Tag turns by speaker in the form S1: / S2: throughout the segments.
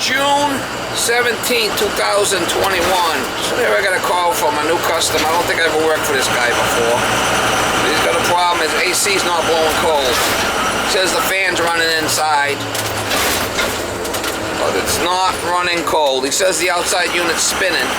S1: June 17, 2021. So there I got a call from a new customer. I don't think I ever worked for this guy before. He's got a problem. His AC's not blowing cold. He says the fan's running inside, but it's not running cold. He says the outside unit's spinning.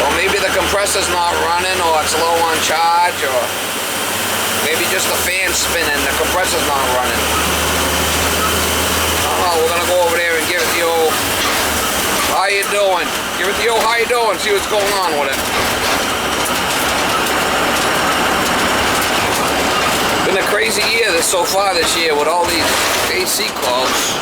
S1: Or maybe the compressor's not running, or it's low on charge, or maybe just the fan's spinning, the compressor's not running. We're gonna go over there and give it the old, how you doing? Give it the old, how you doing? See what's going on with it. Been a crazy year so far this year with all these AC calls.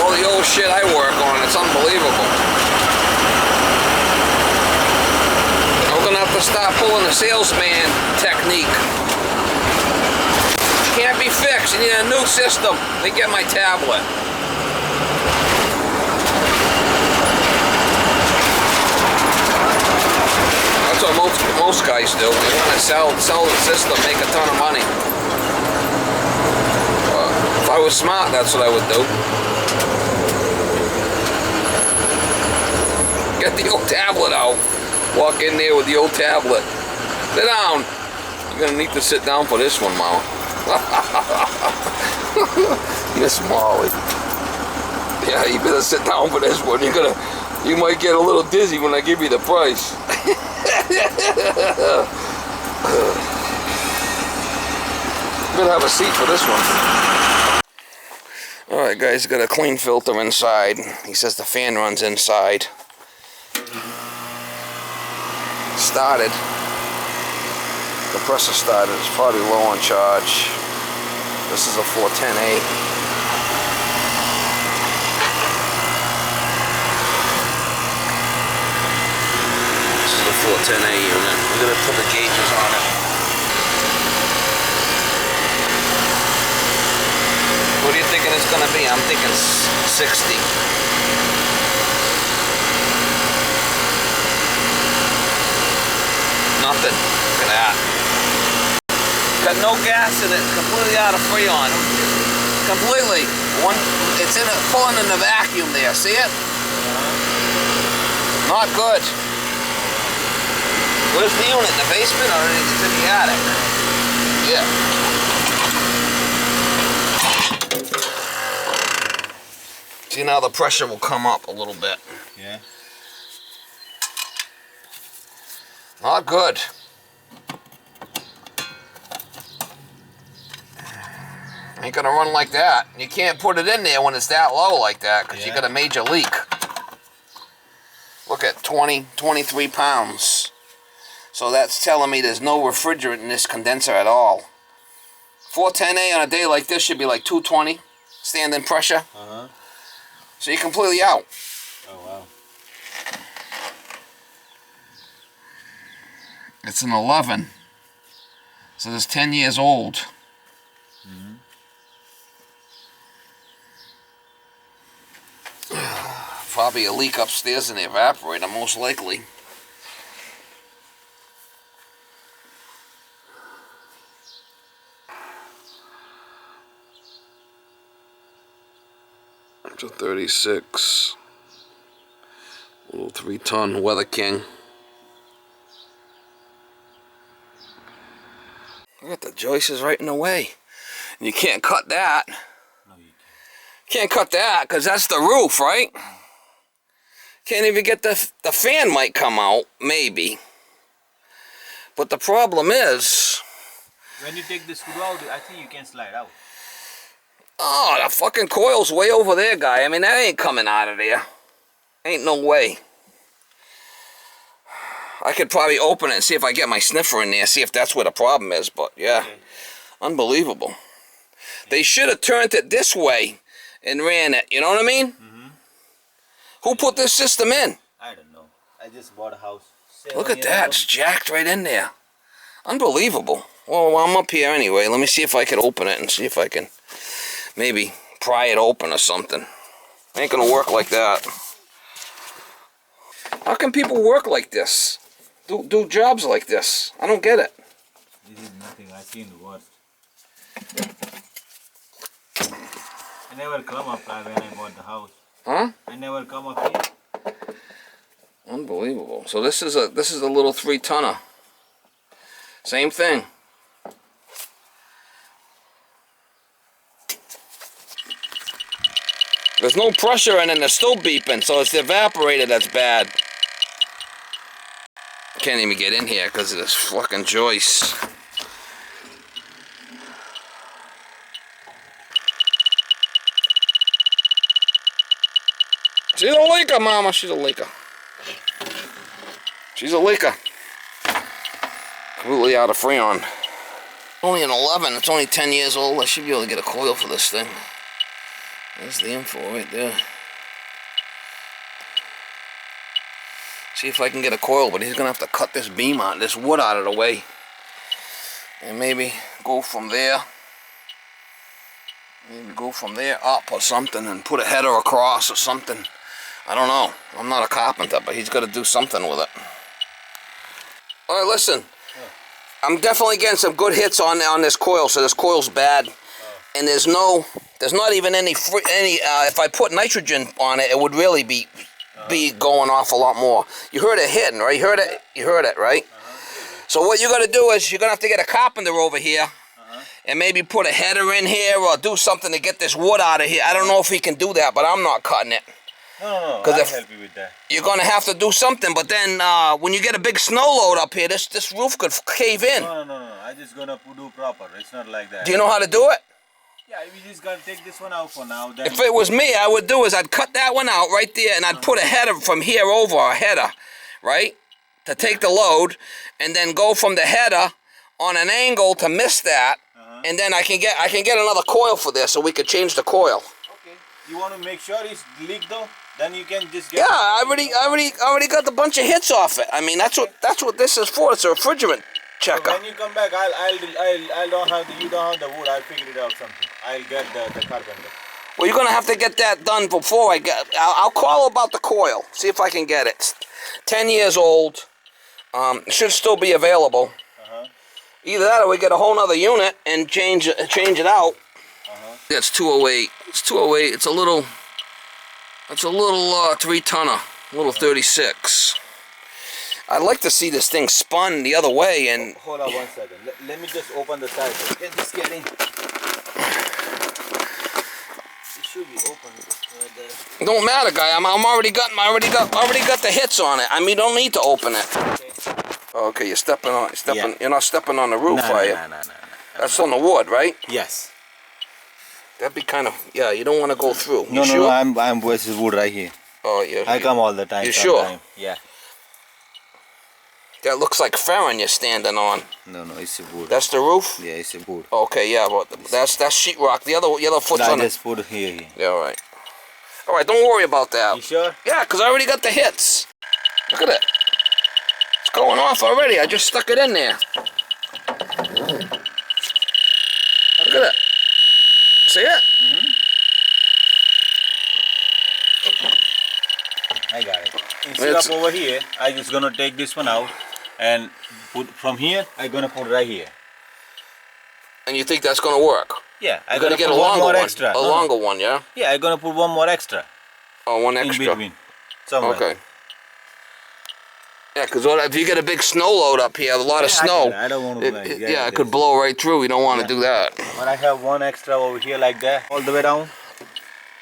S1: All the old shit I work on, it's unbelievable. We're gonna have to start pulling the salesman technique. Can't be fixed. You need a new system. They get my tablet. That's what most guys do. They want to sell the system, make a ton of money. If I was smart, that's what I would do. Get the old tablet out. Walk in there with the old tablet. Sit down. You're gonna need to sit down for this one, Mom. Yes, Molly. Yeah, you better sit down for this one. You might get a little dizzy when I give you the price. Better have a seat for this one. Alright guys, got a clean filter inside. He says the fan runs inside. Started. Compressor started. It's probably low on charge. This is a 410A. This is a 410A unit. We're gonna put the gauges on it. What are you thinking it's gonna be? I'm thinking 60. Nothing. Look at that. Got no gas in it. Completely out of Freon. Completely. It's in it, pulling in the vacuum there. See it? Not good. Where's the unit? In the basement or it's in the attic? Yeah. See, now the pressure will come up a little bit.
S2: Yeah.
S1: Not good. Ain't gonna run like that. You can't put it in there when it's that low like that because you got a major leak. Look at 23 pounds. So that's telling me there's no refrigerant in this condenser at all. 410A on a day like this should be like 220 standing pressure. So you're completely out.
S2: Oh wow.
S1: It's an 11. So it's 10 years old. Probably a leak upstairs in the evaporator, most likely. It's a 36. Little 3-ton Weather King. Look at the joists right in the way. And you can't cut that.
S2: No, you
S1: Can't cut that because that's the roof, right? Can't even get the fan might come out, maybe. But the problem is,
S2: when you take the screw out, I think you can slide out.
S1: oh, the fucking coil's way over there, guy. I mean, that ain't coming out of there. Ain't no way. I could probably open it and see if I get my sniffer in there, see if that's where the problem is, but yeah. Okay. Unbelievable. They should have turned it this way and ran it, you know what I mean? Who put this system in?
S2: I don't know. I just bought a house.
S1: Look at that, it's jacked right in there. Unbelievable. Well, I'm up here anyway. Let me see if I can open it and see if I can maybe pry it open or something. Ain't gonna work like that. How can people work like this? Do jobs like this? I don't get it.
S2: This is nothing. I've seen the worst. I never come up when I bought the house.
S1: Huh?
S2: I never come up here.
S1: Unbelievable. So this is a little 3-tonner. Same thing. There's no pressure in it and it's still beeping, so it's the evaporator that's bad. Can't even get in here because of this fucking joist. She's a leaker, Mama. She's a leaker. She's a leaker. Completely out of Freon. Only an 11. It's only 10 years old. I should be able to get a coil for this thing. There's the info right there. See if I can get a coil, but he's gonna have to cut this beam out, this wood out of the way, and maybe go from there. Maybe go from there up or something, and put a header across or something. I don't know. I'm not a carpenter, but he's got to do something with it. All right, listen. I'm definitely getting some good hits on this coil, so this coil's bad, and there's not even any if I put nitrogen on it, it would really be going off a lot more. You heard it hitting, right? You heard it, right? So what you're gonna do is you're gonna have to get a carpenter over here, and maybe put a header in here or do something to get this wood out of here. I don't know if he can do that, but I'm not cutting it.
S2: No, I'll help you with that.
S1: You're gonna have to do something, but then when you get a big snow load up here, this roof could cave in.
S2: No. I just gonna do proper. It's not like that.
S1: Do you know how to do it?
S2: Yeah, we just gotta take this one out for now. Then
S1: If it was me, I would do is I'd cut that one out right there, and I'd put a header from here over, a header, right, to take the load, and then go from the header on an angle to miss that, and then I can get another coil for this, so we could change the coil.
S2: Okay. You want to make sure it's leaked though? Then you can just get.
S1: Yeah, I already got a bunch of hits off it. I mean, that's what this is for. It's a refrigerant checker.
S2: So when you come back, you don't have the wood. I'll figure it out something. I'll get the carpenter.
S1: Well, you're gonna have to get that done before I'll call about the coil. See if I can get it. It's 10 years old. It should still be available. Either that or we get a whole nother unit and change it out. That's 208. It's 208. It's a little 3-tonner, a little 36. I'd like to see this thing spun the other way and.
S2: Hold on 1 second. Let me just open the side. So can just get in. It should be open right there.
S1: Don't matter, guy. I already got the hits on it. I mean, don't need to open it. Okay, you're not stepping on the roof, are you?
S2: No.
S1: That's on the wood, right?
S2: Yes.
S1: That'd be kind of, yeah, you don't want to go through.
S2: No,
S1: sure?
S2: I'm versus wood right here.
S1: Oh, yeah.
S2: I come all the time.
S1: You
S2: sometime.
S1: sure?
S2: Yeah.
S1: That looks like ferrin you're standing on.
S2: No, it's a wood.
S1: That's the roof?
S2: Yeah, it's a wood.
S1: Okay, yeah, but that's sheetrock. The other foot's on it.
S2: I just put it here.
S1: Yeah, all right. All right, don't worry about that.
S2: You sure?
S1: Yeah, because I already got the hits. Look at it. It's going off already. I just stuck it in there. Look at it. See it?
S2: I got it. Instead of over here, I just gonna take this one out and put from here. I gonna put right here.
S1: And you think that's gonna work?
S2: Yeah, I
S1: You're gonna get a
S2: one
S1: longer
S2: more
S1: one.
S2: extra.
S1: A longer one, yeah.
S2: Yeah, I gonna put one more extra.
S1: Oh, one extra.
S2: In between. Somewhere.
S1: Okay. Yeah, because if you get a big snow load up here, a lot of snow.
S2: I don't want to.
S1: It could blow right through. You don't want to do that.
S2: But I have one extra over here like that, all the way down.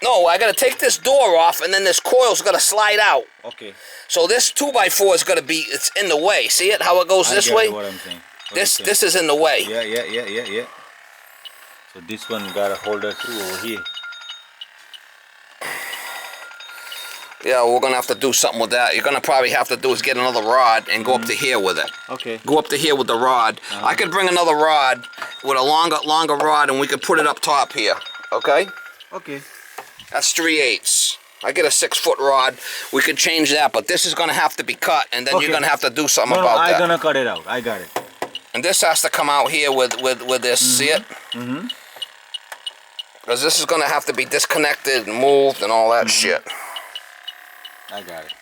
S1: No, I gotta take this door off, and then this coil's gonna slide out.
S2: Okay.
S1: So this 2x4 is gonna be, it's in the way. See it? How it goes this way?
S2: What I'm saying.
S1: This is in the way.
S2: Yeah. So this one got a holder too over here.
S1: Yeah, we're gonna have to do something with that. You're gonna probably have to do is get another rod and go up to here with it.
S2: Okay.
S1: Go up to here with the rod. I could bring another rod with a longer rod, and we could put it up top here. Okay?
S2: Okay.
S1: That's 3/8. I get a 6-foot rod. We could change that, but this is gonna have to be cut, and then you're gonna have to do something about that.
S2: I'm gonna cut it out. I got it.
S1: And this has to come out here with this. See it? Because this is gonna have to be disconnected and moved and all that shit.
S2: I got it.